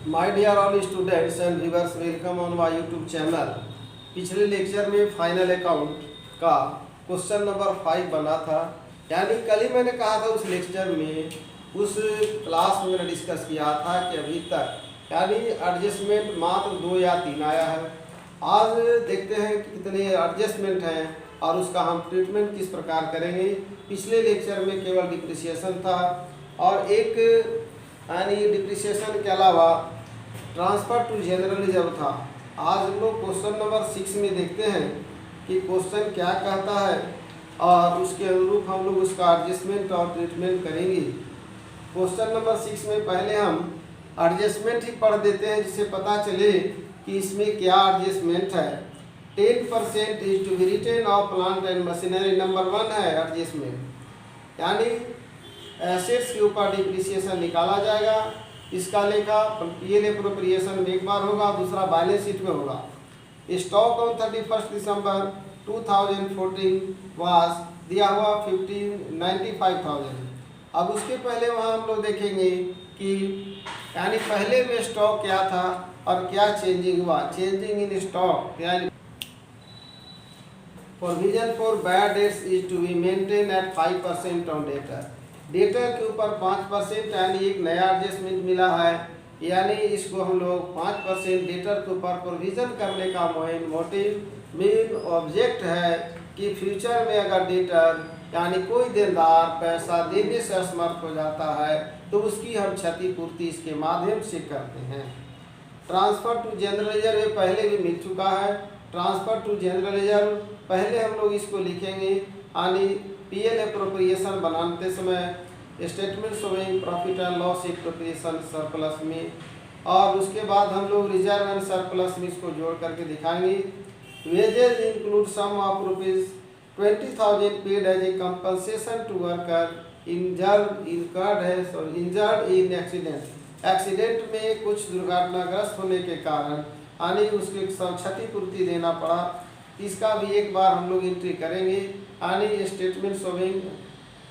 My dear all students and viewers, welcome on my YouTube channel. पिछले lecture में final account का question number 5 बना था। यानी कल ही मैंने कहा था उस लेक्चर में, उस क्लास में मैंने डिस्कस किया था कि अभी तक यानी एडजस्टमेंट मात्र 2 या 3 आया है। आज देखते हैं कि कितने एडजस्टमेंट हैं और उसका हम ट्रीटमेंट किस प्रकार करेंगे। पिछले लेक्चर में केवल डिप्रिसिएशन था और एक यानी डिप्रिसिएशन के अलावा ट्रांसफर टू जनरल रिजर्व था। आज हम लोग क्वेश्चन नंबर 6 में देखते हैं कि क्वेश्चन क्या कहता है और उसके अनुरूप हम लोग उसका एडजस्टमेंट और ट्रीटमेंट करेंगे। क्वेश्चन नंबर 6 में पहले हम एडजस्टमेंट ही पढ़ देते हैं, जिससे पता चले कि इसमें क्या एडजस्टमेंट है। 10% is to be written off plant and machinery. Number 1 है एडजस्टमेंट, यानी एसेट्स के ऊपर डिप्रिसिएशन निकाला जाएगा। इसका लेखा पीएल एप्रोप्रिएशन में एक बार होगा, दूसरा बैलेंस शीट में होगा। स्टॉक ऑन 31 दिसंबर 2014 वाज दिया हुआ 95,000। अब उसके पहले वहाँ हम लोग देखेंगे कि यानी पहले में स्टॉक क्या था और क्या चेंजिंग हुआ। चेंजिंग इन स्टॉक यानी provision for bad debts is to be maintain at 5% on debtor. Debtor के ऊपर 5% यानी एक नया एडजस्टमेंट मिला है, यानी इसको हम लोग 5% डेटर के ऊपर प्रोविजन करने का मोटिव मेन ऑब्जेक्ट है कि फ्यूचर में अगर डेटर यानी कोई देनदार पैसा देने से असमर्थ हो जाता है तो उसकी हम क्षतिपूर्ति इसके माध्यम से करते हैं। ट्रांसफर टू जनरल रिजर्व पहले भी मिल चुका है। ट्रांसफर टू जनरल रिजर्व पहले हम लोग इसको लिखेंगे, यानी पीएल एप्रोप्रिएशन बनाते समय statement showing profit and loss appropriation surplus में, और उसके बाद हम लोग रिजर्व एंड सरप्लस में इसको जोड़ करके दिखाएंगे। Wages include sum of ₹20,000 paid as a compensation to worker injured in accident. Accident में कुछ दुर्घटनाग्रस्त होने के कारण यानी उसके क्षतिपूर्ति देना पड़ा, इसका भी एक बार हम लोग एंट्री करेंगे यानी statement showing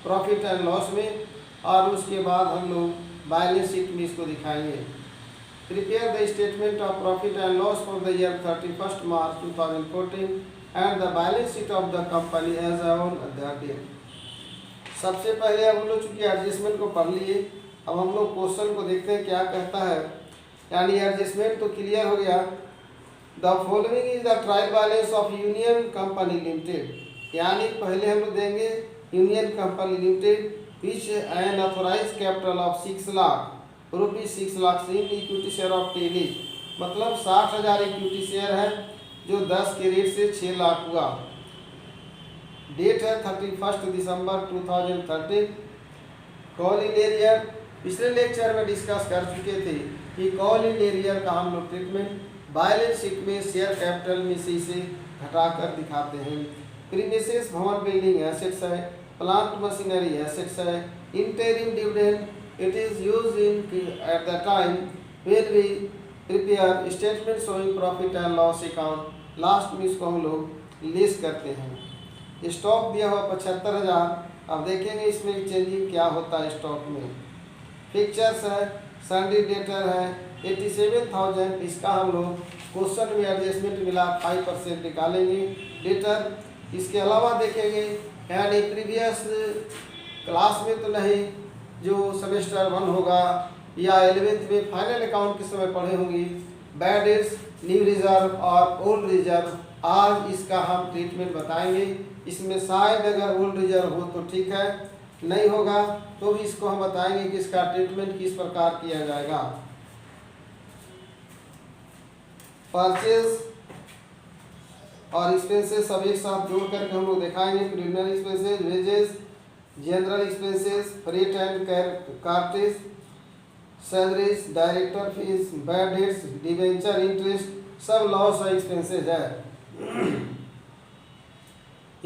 profit and loss में, और उसके बाद हम लोग बैलेंस शीट में इसको दिखाएंगे। Prepare the statement of profit and loss for the year 31 March 2014 and the balance sheet of the company as on that date. सबसे पहले हम लोग चूंकि एडजस्टमेंट को पढ़ लिए, अब हम लोग क्वेश्चन को देखते हैं क्या कहता है। यानी एडजस्टमेंट तो क्लियर हो गया। The following is the trial balance of union company limited, यानी पहले हम लोग देंगे union company limited which an authorized capital of 6 lakh rupees 6 lakh in equity share of 10 is, मतलब 60,000 इक्विटी शेयर है जो 10 के रेट से 6 लाख हुआ। डेट है 31 दिसंबर 2013। कॉल इन एरियर पिछले लेक्चर में डिस्कस कर चुके थे कि कॉल इन एरियर का हम लोग ट्रीटमेंट बैलेंस शीट में शेयर कैपिटल में से इसे घटाकर दिखाते हैं। प्रीमिसेस भवन बिल्डिंग एसेट्स है, प्लांट मशीनरी एसेट्स है। Interim dividend it is used in at the time when we prepare statement showing profit and loss account. Last में इसको हम लोग लेस करते हैं। स्टॉक दिया हुआ 75,000। अब देखेंगे इसमें चेंजिंग क्या होता है स्टॉक में। फिक्चर्स है, सन्डी डेटर है 87,000, इसका हम लोग क्वेश्चन में एडजस्टमेंट मिला 5% निकालेंगे डेटर। इसके अलावा देखेंगे यानी प्रीवियस क्लास में तो नहीं, जो सेमेस्टर 1 होगा या 11th में फाइनल अकाउंट के समय पढ़े होंगे, बैड डेट्स, न्यू रिजर्व और ओल्ड रिजर्व। आज इसका हम ट्रीटमेंट बताएंगे। इसमें शायद अगर ओल्ड रिजर्व हो तो ठीक है, नहीं होगा तो भी इसको हम बताएंगे कि इसका ट्रीटमेंट किस प्रकार किया जाएगा। परचेज और एक्सपेंसेस सब एक साथ जोड़ करके हम लोग दिखाएंगे। Preliminary expenses, wages, general expenses, freight and cartridge, salaries, director fees, bad debts, debenture interest, सब लॉस और एक्सपेंसेस है।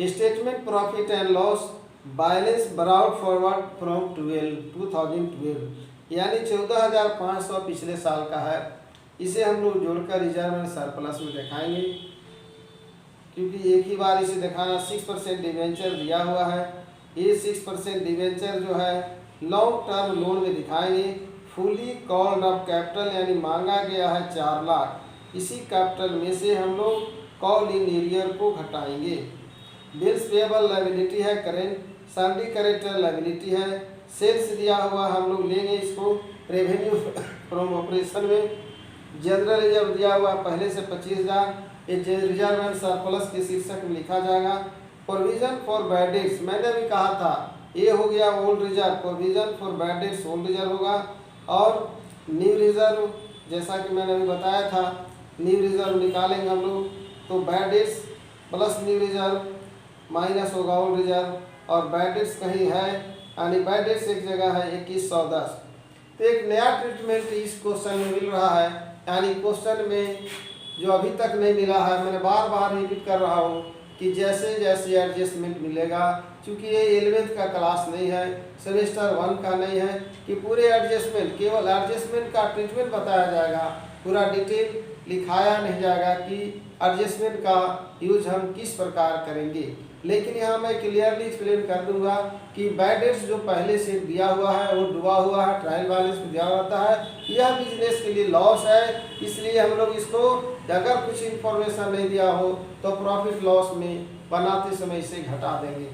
Statement profit and loss balance brought forward from 2012, यानी 14,500 पिछले साल का है। इसे हम लोग जोड़कर रिजर्व एंड सरप्लस में दिखाएंगे, क्योंकि एक ही बार इसे दिखाना। 6% डिवेंचर दिया हुआ है, ये 6% डिवेंचर जो है लॉन्ग टर्म लोन में दिखाएंगे। फुली कॉल्ड अप कैपिटल यानी मांगा गया है 4 लाख। इसी कैपिटल में से हम लोग कॉल इन एरियर को घटाएंगे। बिल्स पेएबल लायबिलिटी है, करेंट सैलरी करेक्टर लायबिलिटी है। सेल्स दिया हुआ हम लोग लेंगे इसको रेवेन्यू फ्रॉम ऑपरेशन में। जनरल रिजर्व दिया हुआ पहले से 25,000, ये रिजर्व एंड सरप्लस के शीर्षक में लिखा जाएगा। प्रोविजन फॉर बैड डेट्स मैंने भी कहा था, ये हो गया old reserve, provision for bad dates old reserve होगा। और न्यू रिजर्व जैसा कि मैंने अभी बताया था, न्यू रिजर्व निकालेंगे हम लोग तो bad debts plus new reserve minus होगा ओल्ड रिजर्व, और बैड डेट्स कहीं है यानी बैड डेट्स एक जगह है 2110। तो एक नया ट्रीटमेंट इस क्वेश्चन में मिल रहा है, यानी क्वेश्चन में जो अभी तक नहीं मिला है, मैंने बार बार रिपीट कर रहा हूँ कि जैसे जैसे एडजस्टमेंट मिलेगा, क्योंकि ये 11th का क्लास नहीं है, सेमेस्टर 1 का नहीं है कि पूरे एडजस्टमेंट, केवल एडजस्टमेंट का ट्रीटमेंट बताया जाएगा, पूरा डिटेल लिखाया नहीं जाएगा कि एडजस्टमेंट का यूज हम किस प्रकार करेंगे। लेकिन यहाँ मैं क्लियरली एक्सप्लेन कर दूंगा कि बैड डेट्स जो पहले से दिया हुआ है वो डूबा हुआ है, ट्रायल बैलेंस में दिया रहता है, यह बिजनेस के लिए लॉस है। इसलिए हम लोग इसको अगर कुछ इन्फॉर्मेशन नहीं दिया हो तो प्रॉफिट लॉस में बनाते समय इसे घटा देंगे।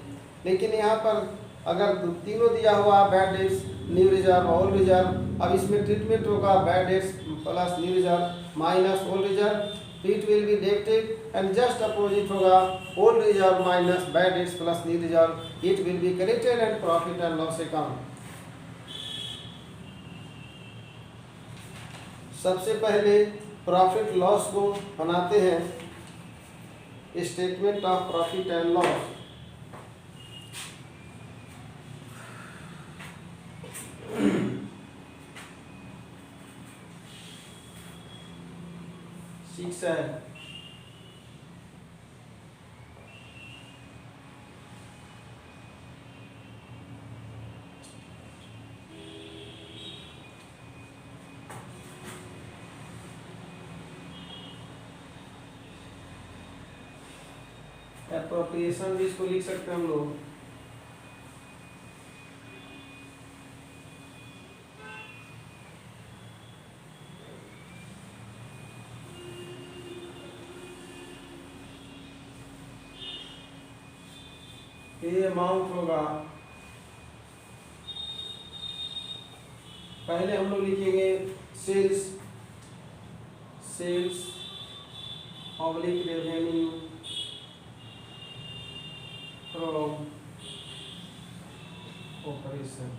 लेकिन यहाँ पर अगर तीनों दिया हुआ bad debts, new reserve, old reserve, अब इसमें ट्रीटमेंट होगा bad debts plus new reserve minus old reserve, it will be debited and just opposite होगा old reserve minus bad debts plus new reserve, it will be credited and profit and loss account. सबसे पहले profit loss को बनाते हैं, statement of profit and loss. Six है appropriation भी इसको लिख सकते हैं हम लोग। ये अमाउंट होगा, पहले हम लोग लिखेंगे sales, sales oblique revenue from operation.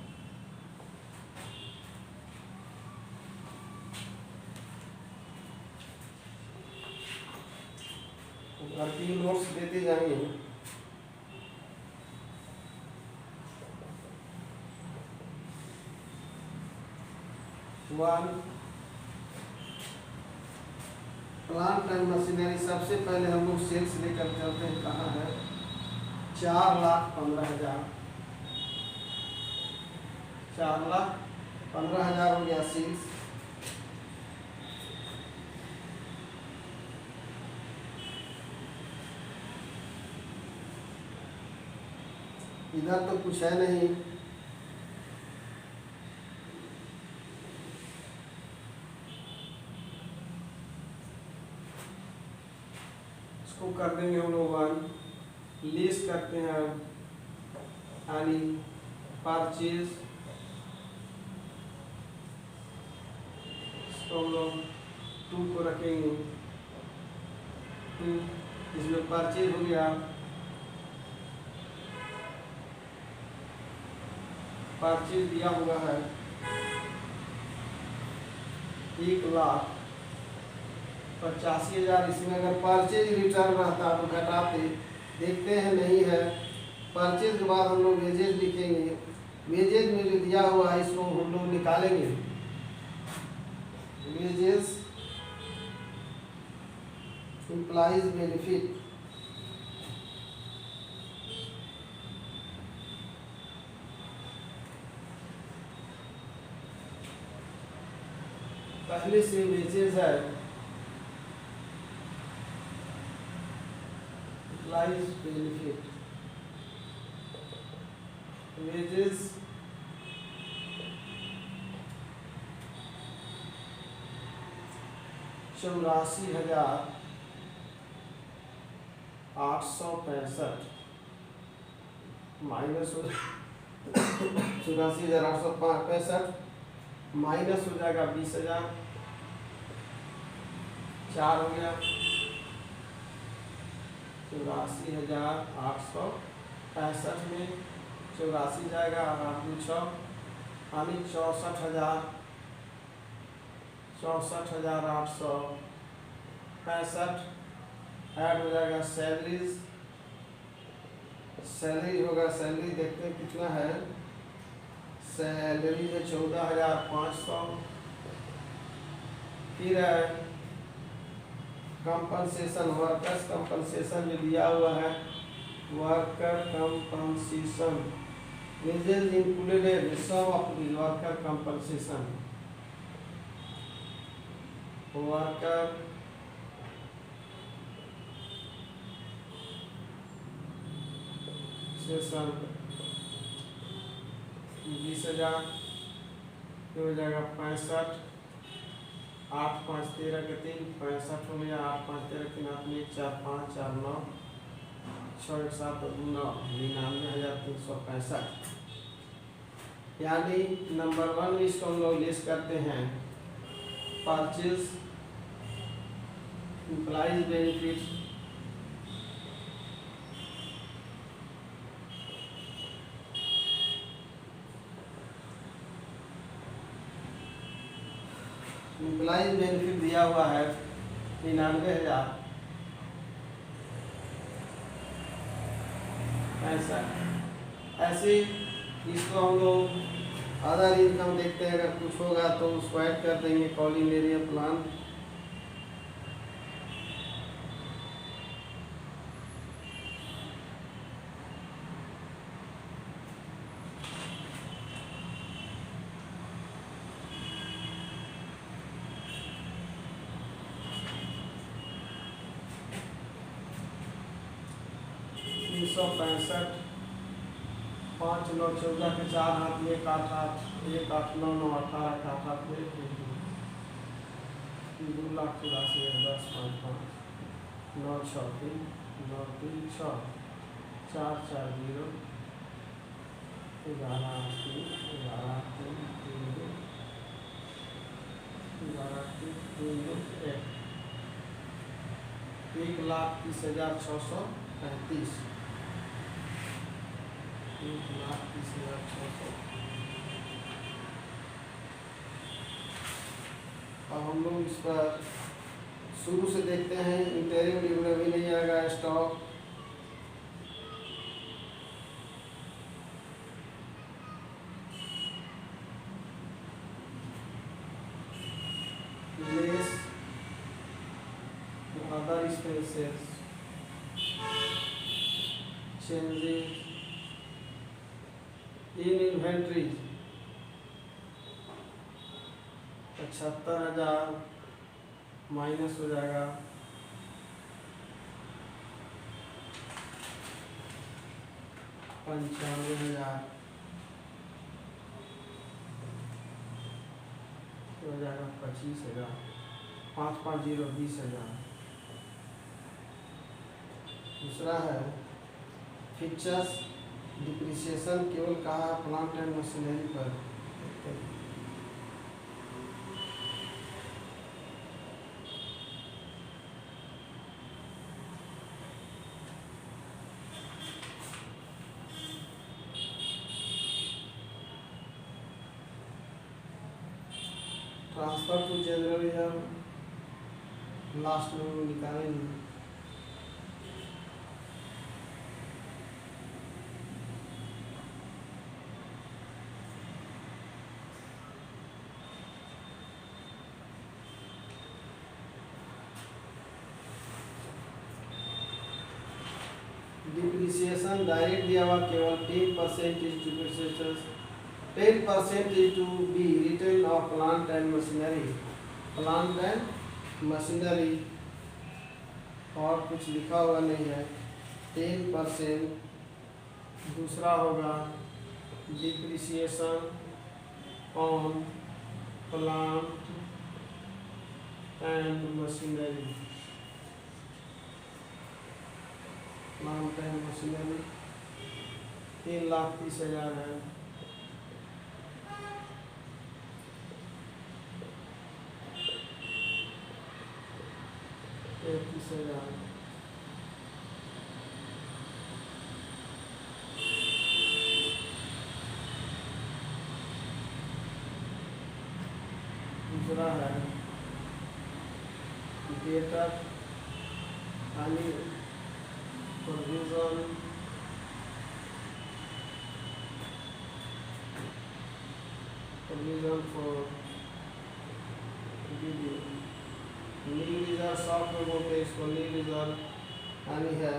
आपकी नोट्स देते जाएंगे। वन प्लांट एंड मशीनरी, सबसे पहले हम लोग सेल्स लेकर चलते हैं, कहाँ है, 4,15,000, 4,15,000 हो गया सेल्स। इधर तो कुछ है नहीं, इसको कर देंगे हम लोग वन, लेस करते हैं यानी परचेज, इसको हम लोग 2 को रखेंगे 2, इसमें परचेज हो गया, परचेज दिया हुआ है 1,85,000। इसमें अगर परचेज रिटर्न रहता तो घटाते, देखते हैं नहीं है। परचेज के बाद हम लोग वेजेज लिखेंगे, वेजेज में जो दिया हुआ है इसको हम लोग निकालेंगे, वेजेस एम्प्लॉइज बेनिफिट, पहले से वेजेस है, एम्प्लॉइज बेनिफिट, वेजेस ₹84,865 माइनस हो 84,865 माइनस हो जाएगा 20,000, 4 हो गया 84,865 में 84 जाएगा, और 8 में 6 यानी 64,865 ऐड हो जाएगा सैलरीज। सैलरी होगा, सैलरी देखते हैं कितना है। सैलरी है 14,500। फिर है कंपनसेशन, वर्कर्स कंपनसेशन जो दिया हुआ है, worker compensation wages included sum of the worker compensation, worker session 20,000 हो जाएगा 65, 8 5 13 के 3 65 हो गया, 8 5 13 के 4 5 4 9 6 1 7 9 99,365। यानी नंबर 1 में इसको हम लोग लिस्ट करते हैं purchase employees benefit, employees benefit दिया हुआ है 99,000 ऐसा। ऐसे इसको हम लोग अदर इनकम देखते हैं, अगर कुछ होगा तो उसको ऐड कर देंगे कॉलिंग एरिया प्लान। ₹365 5 9 14 के 4 हाथ में 1 8 8 1 8 9 9 18 के 8 हाथ में 2,84,000 10 5 5 9 6 3 9 3 6 4 4 0 11 8 3 11 3 3 2 11 3 3 2 1 1,30,635 1,30,600। अब हम लोग इस पर शुरू से देखते हैं। इंटरिम में भी नहीं आएगा stock, less other expenses, changes in inventory 75,000 minus हो जाएगा 95,000 हो जाएगा 25,000 5 5 0 20,000। दूसरा है फिक्चर्स डिप्रिसिएशन, केवल कहा प्लांट एंड मशीनरी पर। Transfer to general reserve last में निकालेंगे। डिप्रिसिएशन डायरेक्ट दिया हुआ केवल 10% is depreciation, 10% is to be written of plant and machinery, plant and machinery और कुछ लिखा हुआ नहीं है 10%। दूसरा होगा depreciation on plant and machinery, plant and machinery 3,30,000 है। दूसरा है डेटर यानी provision for nil reserve, shop में बोलते हैं इसको नील रिजर्व यानी है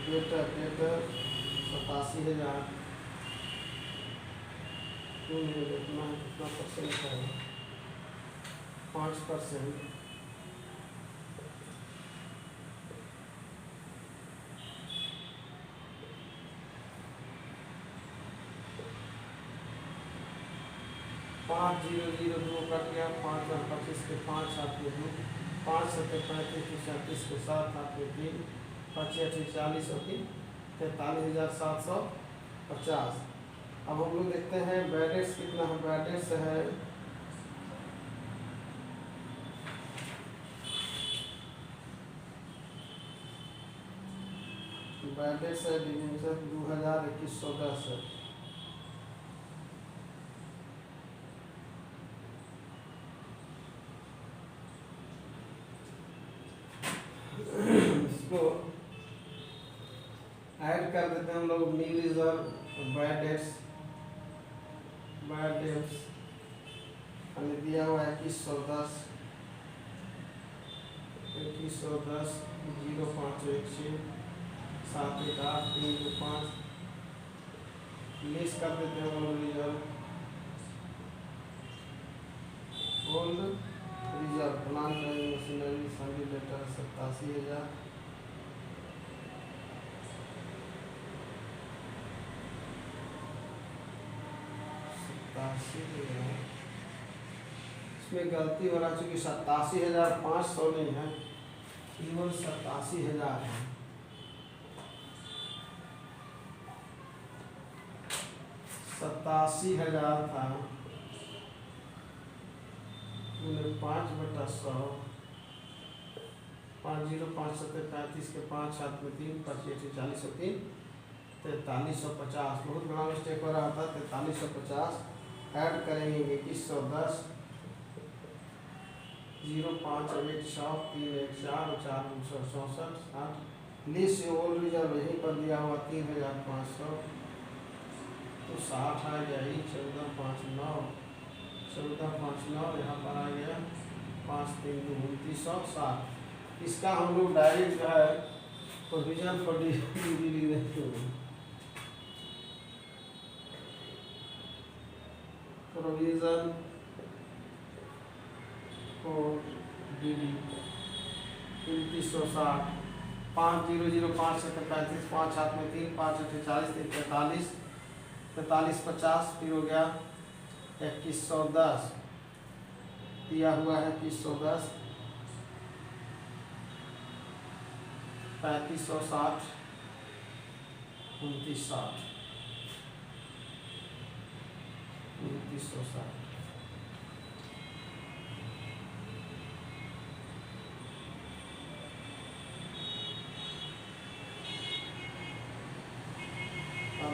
डेटर 87,000। कितना परसेंट है? 5%। पाँच 0,02 कट गया, 5 और 25 के 5 हाथ में 2, 5 7 35 37 के 7 हाथ में 3, 25 40 और 3 43,750। अब हम लोग देखते हैं बैडेट्स कितना है। बैडेट्स है डिवीजन 2021-110 है। इसको ऐड कर देते हैं हम लोग। नील रिजर्व बैडेट्स हमें दिया हुआ है 2110 0516 718 325 कर देते हैं हम लोग reserve. Old reserve plant and machinery सभी लेटर 87,000। इसमें गलती हो रहा चूँकि 87,500 नहीं है, केवल 87,000 है। 87,000 था, 5/100 505 35 के 5 7 में 3 25 40 और 3 4350। बहुत बड़ा मिस्टेक हो रहा था। 4350 ऐड करेंगे 2110 05 1 शॉप 3 1 4 4 264 60 लिस्ट ओल्ड रिजर्व यहीं पर दिया हुआ 3,500 तो 60 आ गया। 1459 यहाँ पर आ गया 5 3 2 2960। इसका हम लोग डायरेक्ट जो है provision for provision for DD 2960 5005 से 35 5 7 में 3 5 40 43 4350 फिर हो गया 2110 दिया हुआ है 2110 3560 2960 2960।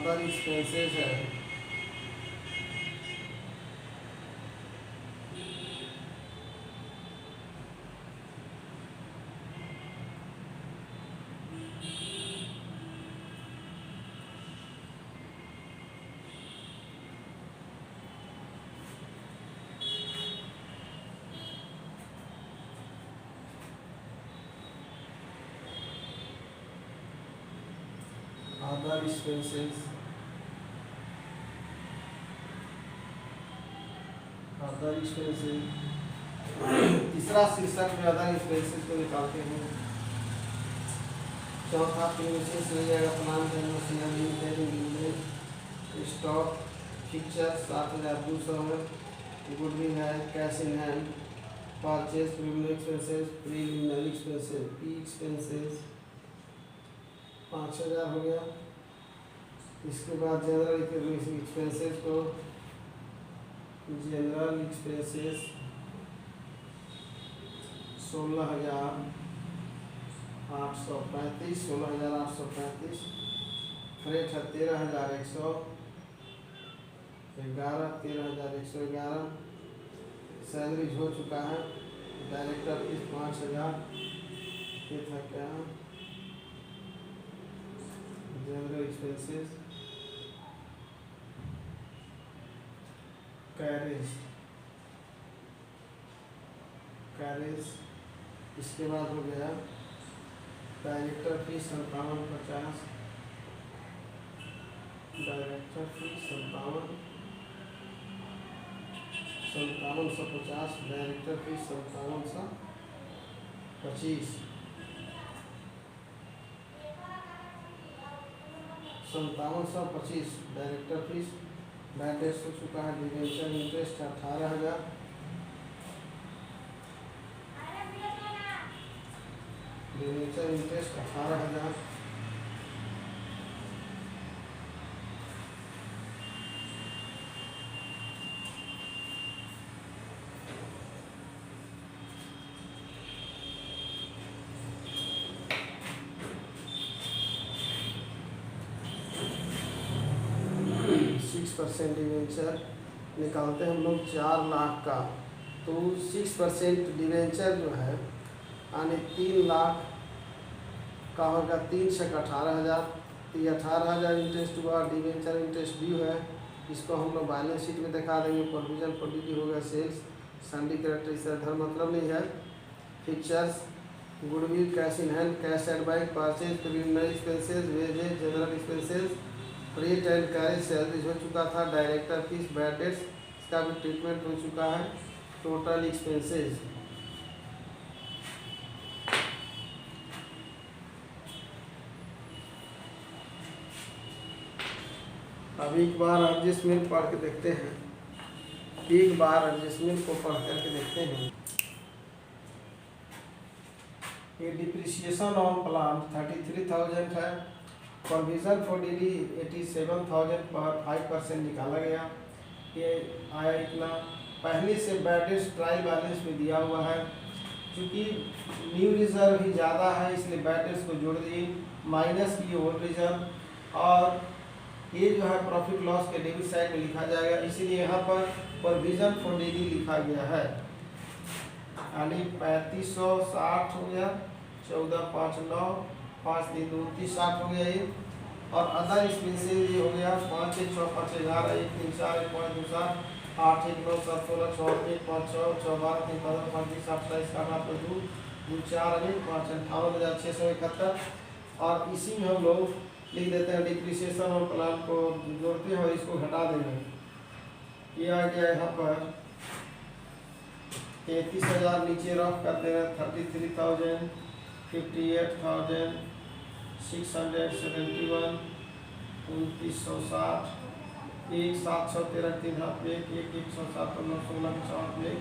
अदर एक्सपेंसेस है other expenses तीसरा शीर्षक में अदर एक्सपेंसेस को निकालते हैं। चौथा प्रीमिसेस ले जाएगा plant and machinery stock fixture 7,200 है। गुडविल है, cash in hand purchase preliminary expenses, preliminary expenses, P expenses 5000 हो गया। इसके बाद जनरल एक्सपेंसेस को जनरल एक्सपेंसेस 16,835 फ्रेट है 13,100 13,111 सैलरीज हो चुका है। डायरेक्टर फीस 5,000 ये था क्या जनरल एक्सपेंसेस कैरेज इसके बाद हो गया director fees 5750 director fees 5750 director fees 5725 5725 director fees bad debts हो चुका है। Debenture interest 18,000 debenture interest 18,000 6% debenture निकालते हैं हम लोग 4 लाख का, तो 6% डिवेंचर जो है यानी 3 लाख का होगा। 3 से 18,000 तो ये 18,000 इंटरेस्ट हुआ। डिवेंचर इंटरेस्ट ड्यू है, इसको हम लोग बैलेंस शीट में दिखा देंगे। प्रोविजन फॉर ड्यूटी हो गया सेल्स, सन्डी करेक्टर इससे इधर मतलब नहीं है। Fixtures goodwill, cash in hand, cash advice, purchase, preliminary expenses, wages, general expenses, freight and carriage salaries हो चुका था। डायरेक्टर फीस, बैड डेट्स इसका भी ट्रीटमेंट हो चुका है। टोटल एक्सपेंसेस अब एक बार एडजस्टमेंट पढ़ के देखते हैं। एक बार एडजस्टमेंट को पढ़ करके देखते हैं। ये डिप्रिसिएशन ऑन प्लांट 33,000 है। प्रोविजन फॉर डीडी 87,000 पर 5% निकाला गया। ये आया इतना। पहले से बैडेज ट्रायल बैलेंस में दिया हुआ है। चूँकि न्यू रिजर्व ही ज़्यादा है इसलिए बैडेज को जोड़ दिए, माइनस की ओल्ड रिजर्व। और ये जो है प्रॉफिट लॉस के डेबिट साइड में लिखा जाएगा, इसीलिए यहाँ पर प्रोविजन फॉर डीडी लिखा गया है। यानी 3560 हो गया, 14,5,9 5 3 2 30 हो गया ये। और अदर एक्सपेंसेस ये हो गया 5 1 6 5 11 1 3 4 1 5 2 7 8 1 9 7 16 6 1 5 6 6 12 3 15 5 30 27 28 2 2 4 1 5 58,671। और इसी में हम लोग लिख देते हैं डिप्रिसिएशन और प्लान को जोड़ते हैं और इसको घटा देंगे। ये आ गया यहाँ पर 33,000 नीचे रफ कर देना 33,000 58,000 671 2960 1 7 6 13 3 हाथ में 1 1 1 6 7 9 16 4 में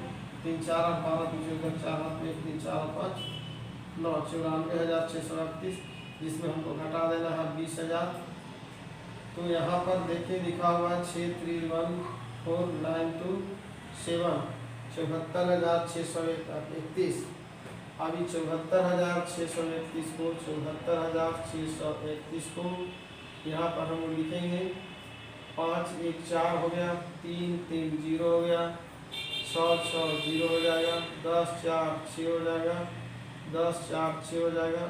3 4 8 12 2 4 हाथ में 3 4 5 9 94,638, जिसमें हमको घटा देना है 20,000। तो यहाँ पर देखिए लिखा हुआ है 6314927 74,631। अभी 74,631 को 74,631 को यहाँ पर हम लिखेंगे। 5 1 4 हो गया, 3 3 0 हो गया, 6 6 0 हो जाएगा, 10 4 6 हो जाएगा, 10 4 6 हो जाएगा,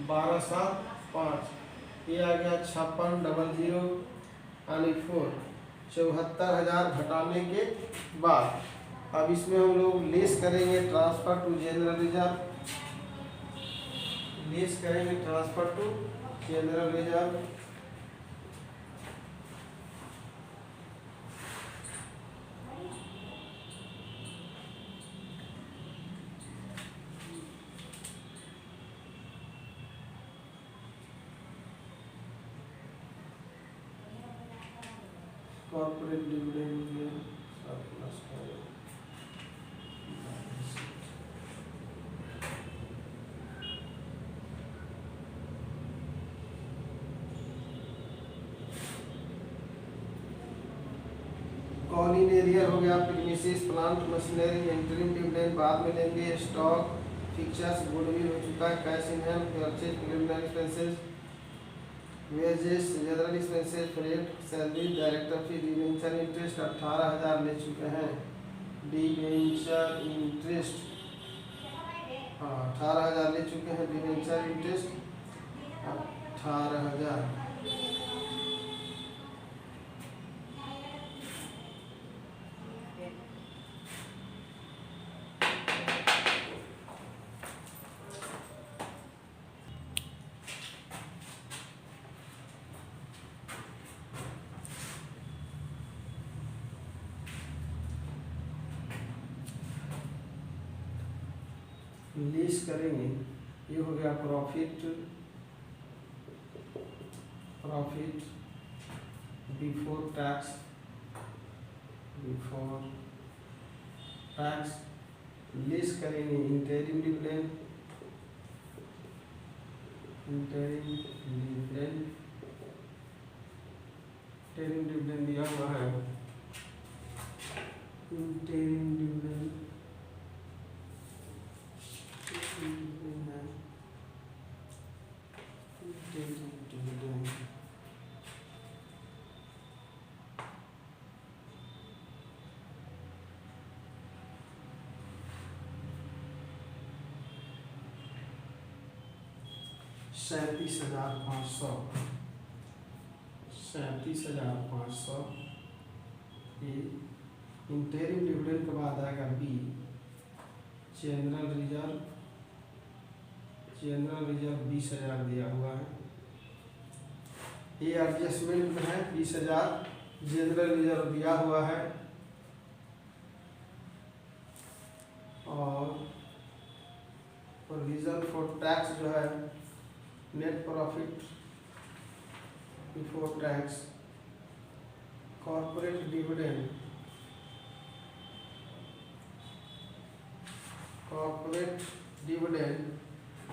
12 7 5 ये आ गया 5600 यानी 4 74,000 घटाने के बाद अब इसमें हम लोग लेस करेंगे transfer to general reserve. Less करेंगे transfer to general reserve. Corporate dividend में सरप्लस कॉलिन एरियर हो गया, premises, plant machinery, interim dividend बाद में लेंगे, स्टॉक, फिक्चर्स, गुडविल हो चुका है, cash in hand, purchase, preliminary expenses, wages, general expenses, freight, salary, director fee, debenture interest 18,000 ले चुके हैं। डिवेंचर इंटरेस्ट 18,000 ले चुके हैं। Debenture interest 18,000। लीज करेंगे, ये हो गया प्रॉफिट बिफोर टैक्स, लीज करेंगे इंटरिम डिविडेंड, दिया हुआ है, इंटरिम डिविडेंड $37,500 ये इंटरिम डिविडेंड के बाद आएगा बी, जनरल रिजर्व 20,000 दिया हुआ है। ये एडजस्टमेंट में है, 20,000 जनरल रिजर्व दिया हुआ है। और प्रोविजन फॉर टैक्स जो है net profit before tax, corporate dividend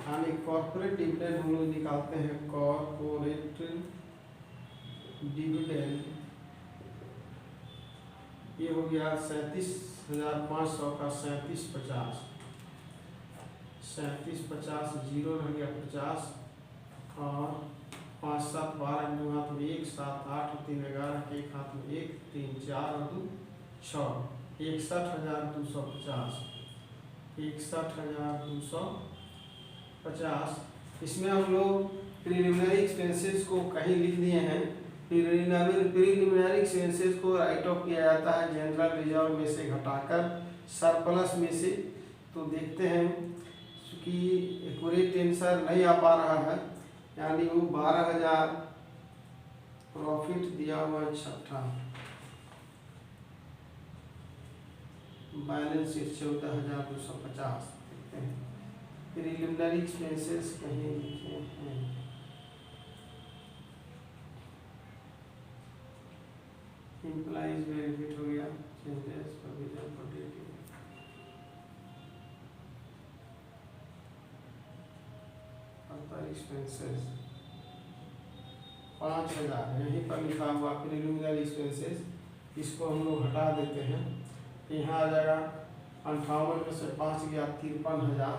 यानी कॉर्पोरेट डिविडेंड हम लोग निकालते हैं। कॉर्पोरेट डिविडेंड ये हो गया 37,500 का 37,50 जीरो रह गया 50 और 5 7 12 दो हाथ में 1 7 8 3 11 एक हाथ में 1 3 4 और 2 6 61,250 61,250। इसमें हम लोग प्रीलिमिनरी एक्सपेंसेस को कहीं लिख दिए हैं। प्रीलिमिनरी एक्सपेंसेस को राइट ऑफ किया जाता है जनरल रिजर्व में से घटाकर, सरप्लस में से। तो देखते हैं कि एक्यूरेट आंसर नहीं आ पा रहा है, यानी वो 12,000 प्रॉफिट दिया हुआ है। छठा बैलेंस शीट 14,250 देखते हैं। प्रीलिमिनरी एक्सपेंसेस कहीं लिखे हैं, एम्प्लॉइज बेनिफिट हो गया, changes provision for debt, other expenses 5,000 यहीं पर लिखा हुआ प्रीलिमिनरी एक्सपेंसेस। इसको हम लोग हटा देते हैं, यहाँ आ जाएगा 58 में से 5 गया 53,000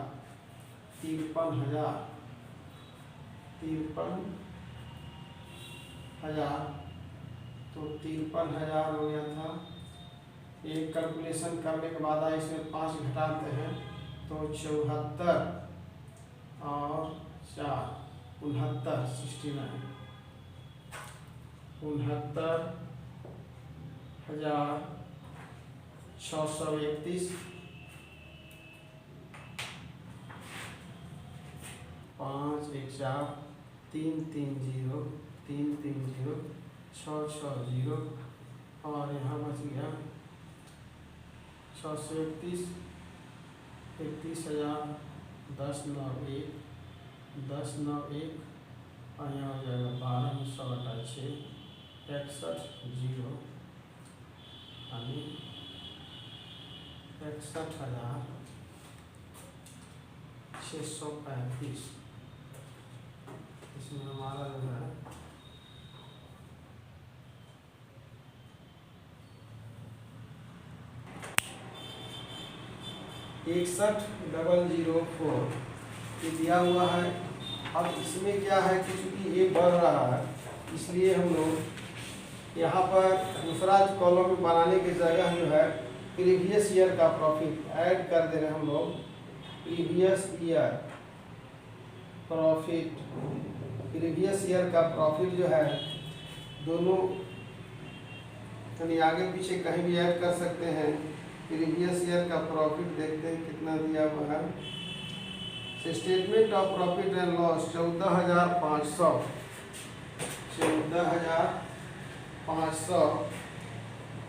तो 53,000 हो गया था। एक कैलकुलेशन करने के बाद इसमें 5 घटाते हैं तो 74 और 4 69 69,631 5 1 4 3 3 0 3 3 0 6 6 0 और यहाँ बच गया 631 31,000 10 9 1 10 9 1 और यहाँ हो जाएगा 12 में 100 बटा 6 61 0 यानी 61,635। इसमें हमारा जो है 61,004 ये दिया हुआ है। अब इसमें क्या है कि चूँकि ये बढ़ रहा है इसलिए हम लोग यहाँ पर दूसरा कॉलम में बनाने की जगह जो है प्रीवियस ईयर का प्रॉफिट ऐड कर दे रहे हैं हम लोग। Previous year profit, previous year का प्रॉफिट जो है दोनों यानी आगे पीछे कहीं भी ऐड कर सकते हैं। प्रीवियस ईयर का प्रॉफिट देखते हैं कितना दिया हुआ है। Statement of profit and loss 14,500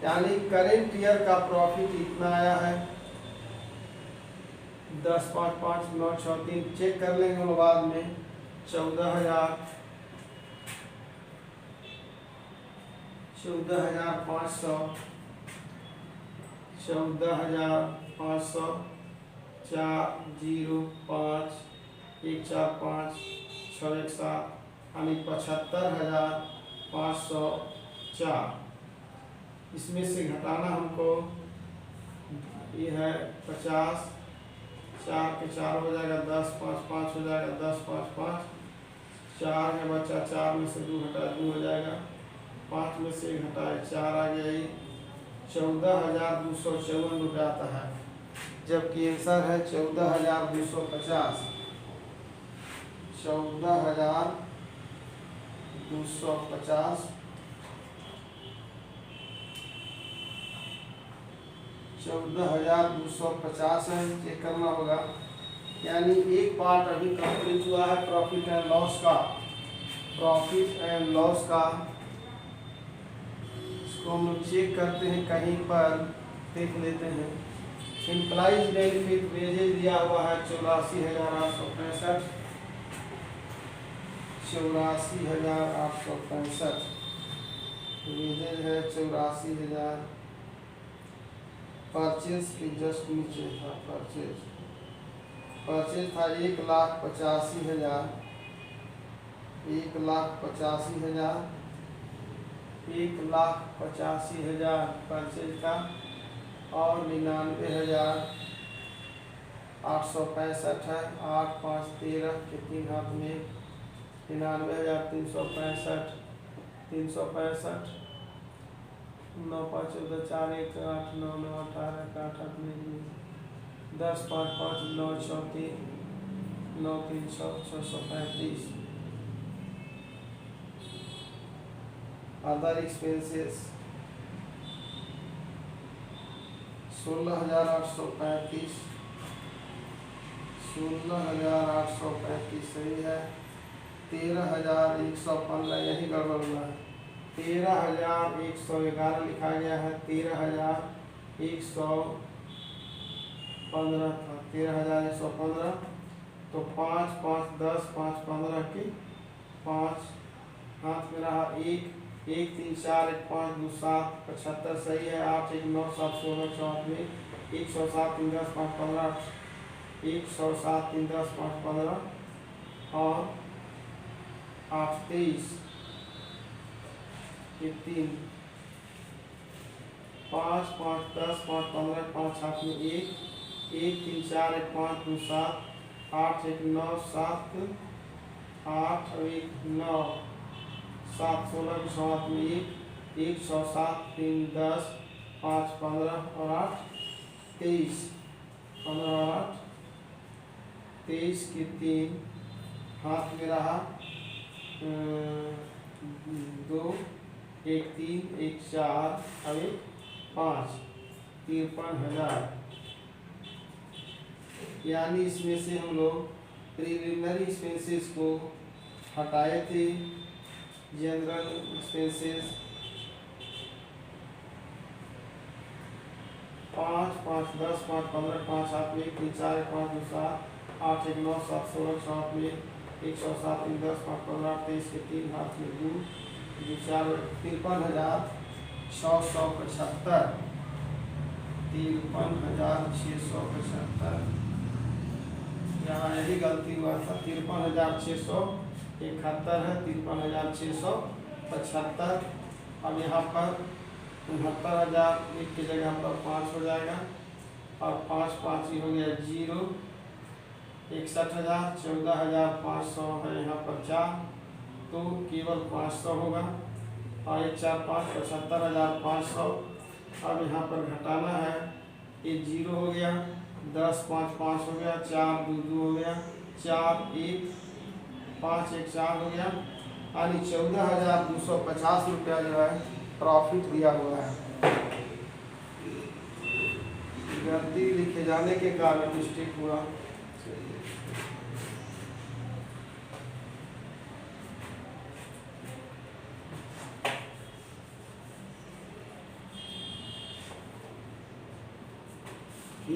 यानी करेंट ईयर का प्रॉफिट इतना आया है 10,5,5,9,6,3 चेक कर लेंगे हम बाद में। 14,500 405 145 617 यानी 75,504। इसमें से घटाना हमको ये है 50, 4 के 4 हो जाएगा 10, 5 5 हो जाएगा 10, 5 5 4 है बच्चा, 4 में से 2 घटा 2 हो जाएगा, 5 में से 1 घटाए 4 आ गया। ये 14,254 रुपये आता है, जबकि आंसर है 14,250। 14,250 14,250 है, चेक करना होगा। यानी एक पार्ट अभी कंप्लीट हुआ है प्रॉफिट एंड लॉस का। प्रॉफिट एंड लॉस का इसको हम चेक करते हैं, कहीं पर देख लेते हैं। एम्प्लॉइज बेनिफिट वेजेज दिया हुआ है 84,865, 84,865 वेजेज है 84,000। परचेज के जस्ट नीचे था परचेज था 1,85,000, 1,85,000 परचेज का, और 99,865 है। 8 5 13 के 3 हाथ में 99,365 9 5 14 4 1 8 9 9 18 8 8 में 10 5 5 9 6 3 9 3 635। अदर एक्सपेंसेस 16,835 सही है। 13,115 यही गड़बड़ हुआ है। 13,111 लिखा गया है, 13,115 था, 13,115। तो 5 5 10 5 15 की 5 हाथ में रहा 1 1 3 4 1 5 2 7 75 सही है। 8 1 9 7 16 4 में 107 3 10 5 15 107 3 10 5 15 और 8 23 ये 3 5 5 10 5 15 5 हाथ में 1 1 3 4 1 5 2 7 8 1 9 7 8 1 9 7 16 के 100 हाथ में 1 107 3 10 5 15 और 8 23 15 और 8 23 के 3 हाथ में रहा 2 1 3 1 4 और 1 5 53,000। यानी इसमें से हम लोग प्रीलिमिनरी एक्सपेंसेस को हटाए थे। जनरल एक्सपेंसेस 5 5 10 5 15 5 7 1 3 4 1 5 2 7 8 1 9 7 16 7 में 107 3 10 5 15 23 के 3 हाथ में 2 4 53,675 53,675। यहाँ यही गलती हुआ था, 53,671 है, 53,675। अब यहाँ पर 69,000 1 की जगह पर 5 हो जाएगा, और 5 5 ही हो गया 0, 61,000, 14,500 है यहाँ पर 4, तो केवल 500 होगा, और 1 4 5 75,500। अब यहाँ पर घटाना है, ये 0 हो गया, 10 5 5 हो गया, 4 2 2 हो गया, 4 1 5 1 4 हो गया, यानी 14,250 रुपया जो है प्रॉफिट दिया हुआ है। गलती लिखे जाने के कारण मिस्टेक हुआ।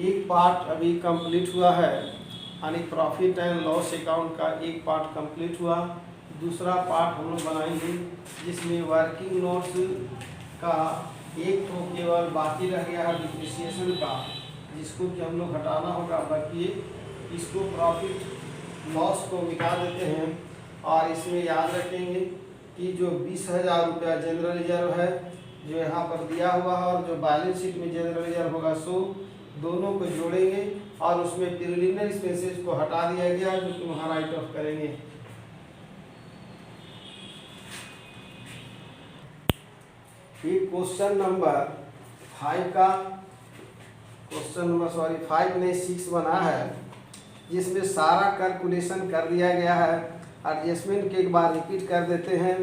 एक पार्ट अभी कंप्लीट हुआ है, यानी प्रॉफिट एंड लॉस अकाउंट का एक पार्ट कंप्लीट हुआ। दूसरा पार्ट हम लोग बनाएंगे जिसमें वर्किंग नोट्स का एक तो केवल बाकी रह गया है डिप्रिसिएशन का, जिसको कि हम लोग हटाना होगा। बाकी इसको प्रॉफिट लॉस को मिटा देते हैं, और इसमें याद रखेंगे कि जो 20,000 रुपया जनरल रिजर्व है जो यहाँ पर दिया हुआ है, और जो बैलेंस शीट में जनरल रिजर्व होगा, सो दोनों को जोड़ेंगे और उसमें प्रिलिमिनरी एक्सपेंसेस को हटा दिया गया जो कि वहाँ राइट ऑफ करेंगे। ये क्वेश्चन नंबर 5 नहीं 6 बना है, जिसमें सारा कैलकुलेशन कर दिया गया है। एडजस्टमेंट के एक बार रिपीट कर देते हैं,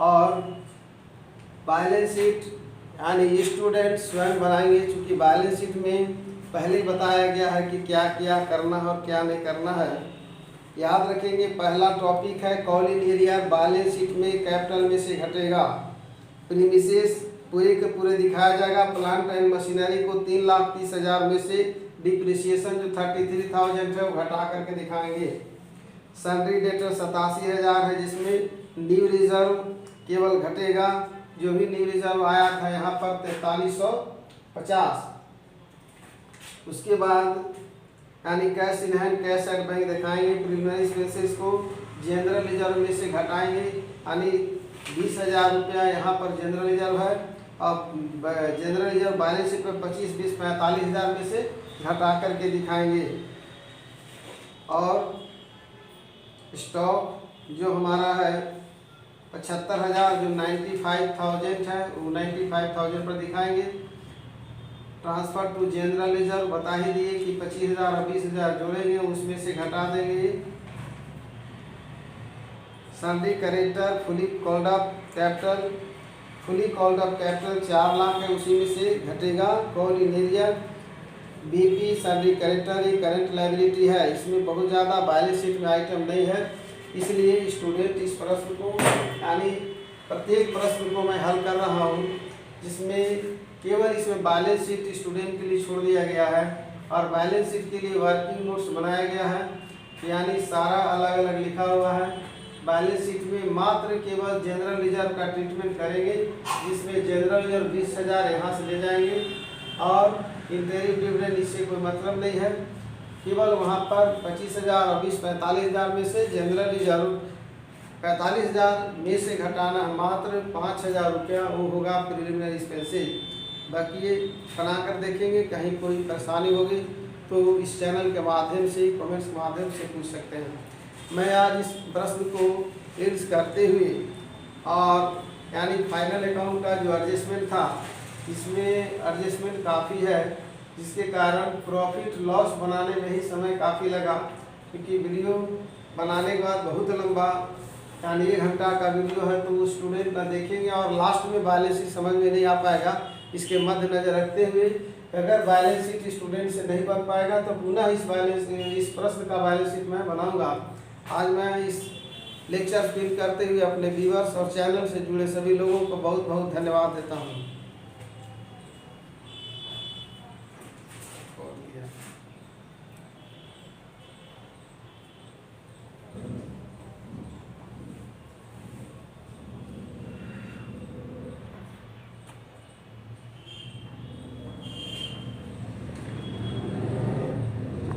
और बैलेंस शीट यानी स्टूडेंट स्वयं बनाएंगे, क्योंकि बैलेंस शीट में पहले ही बताया गया है कि क्या क्या करना है और क्या नहीं करना है। याद रखेंगे, पहला टॉपिक है कॉलिन एरिया बैलेंस शीट में कैपिटल में से घटेगा। प्रीमिसेस पूरे के पूरे दिखाया जाएगा। प्लांट एंड मशीनरी को 3,30,000 में से डिप्रिसिएशन जो 33,000 है वो घटा करके दिखाएंगे। सन्ड्री डेटर 87,000 है, जिसमें न्यू रिजर्व केवल घटेगा। जो भी न्यू रिजर्व आया था यहाँ पर 4350। उसके बाद यानी cash in hand, cash at bank दिखाएंगे। प्रीलिमिनरी एक्सपेंसेस को जनरल रिजर्व में से घटाएंगे, यानी 20,000 रुपया यहाँ पर जनरल रिजर्व है, और जनरल रिजर्व बैलेंस शीट में 25 20 45,000 में से घटा करके दिखाएंगे। और स्टॉक जो हमारा है 75,000, जो 95,000 है वो 95,000 पर दिखाएंगे। ट्रांसफर टू जनरल रिजर्व बता ही दिए कि 25,000 और 20,000 जोड़ेंगे, उसमें से घटा देंगे। Sundry character fully called up capital, 4 lakh है, उसी में से घटेगा। Colin area BP sundry character ये करंट लायबिलिटी है, इसमें बहुत ज़्यादा बैलेंस शीट में आइटम नहीं है, इसलिए स्टूडेंट इस प्रश्न को यानी प्रत्येक प्रश्न को मैं हल कर रहा हूँ, जिसमें केवल इसमें बैलेंस शीट स्टूडेंट के लिए छोड़ दिया गया है, और बैलेंस शीट के लिए वर्किंग नोट्स बनाया गया है, यानी सारा अलग अलग लिखा हुआ है। बैलेंस शीट में मात्र केवल जनरल रिजर्व का ट्रीटमेंट करेंगे, जिसमें जनरल रिजर्व 20,000 यहाँ से ले जाएंगे, और इंटरिम डिविडेंड इससे कोई मतलब नहीं है। केवल वहाँ पर 25,000 और 20 45,000 में से जनरल रिजर्व 45,000 में से घटाना मात्र 5,000 रुपया वो होगा प्रिलिमिनरी एक्सपेंसेस। बाकी ये बना कर देखेंगे, कहीं कोई परेशानी होगी तो इस चैनल के माध्यम से कमेंट्स के माध्यम से पूछ सकते हैं। मैं आज इस प्रश्न को रील्स करते हुए और यानी फाइनल अकाउंट का जो एडजस्टमेंट था, इसमें एडजस्टमेंट काफ़ी है, जिसके कारण प्रॉफिट लॉस बनाने में ही समय काफ़ी लगा, क्योंकि वीडियो बनाने के बाद बहुत लंबा यानी 1 घंटा का वीडियो है, तो स्टूडेंट ना देखेंगे और लास्ट में बैलेंस शीट समझ में नहीं आ पाएगा। इसके मद्देनजर रखते हुए अगर बैलेंस शीट स्टूडेंट से नहीं बन पाएगा तो पुनः इस प्रश्न का बैलेंस शीट मैं बनाऊंगा। आज मैं इस लेक्चर फिल करते हुए अपने व्यूअर्स और चैनल से जुड़े सभी लोगों को बहुत बहुत धन्यवाद देता हूँ।